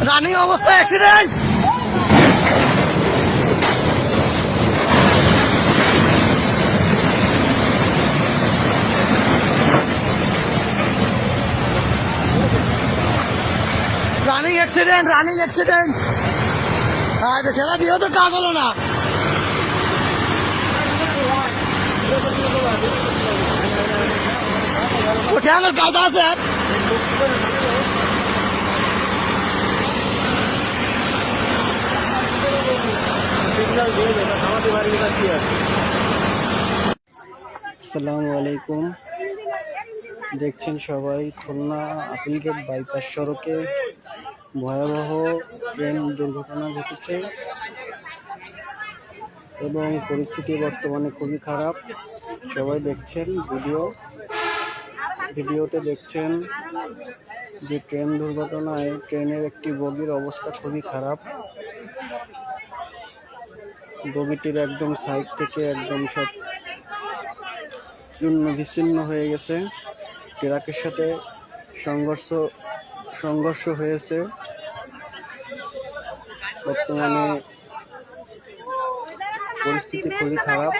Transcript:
Running অবস্থায় accident. Running accident, running accident. হ্যাঁ, এটা ঠেলা দিয়েও তো কাজ হলো না। ঠেলানোর কাজ আছে। আসসালামু আলাইকুম। দেখছেন সবাই খুলনা আপিলগেট বাইপাস সড়কে ভয়াবহ ট্রেন দুর্ঘটনা ঘটেছে এবং পরিস্থিতি বর্তমানে খুবই খারাপ। সবাই দেখছেন ভিডিওতে দেখছেন যে ট্রেন দুর্ঘটনায় ট্রেনের একটি বগির অবস্থা খুবই খারাপ। বগিটির একদম সাইড থেকে একদম সব চূর্ণ বিচ্ছিন্ন হয়ে গেছে। ট্রাকের সাথে সংঘর্ষ হয়েছে। বর্তমানে পরিস্থিতি খুবই খারাপ।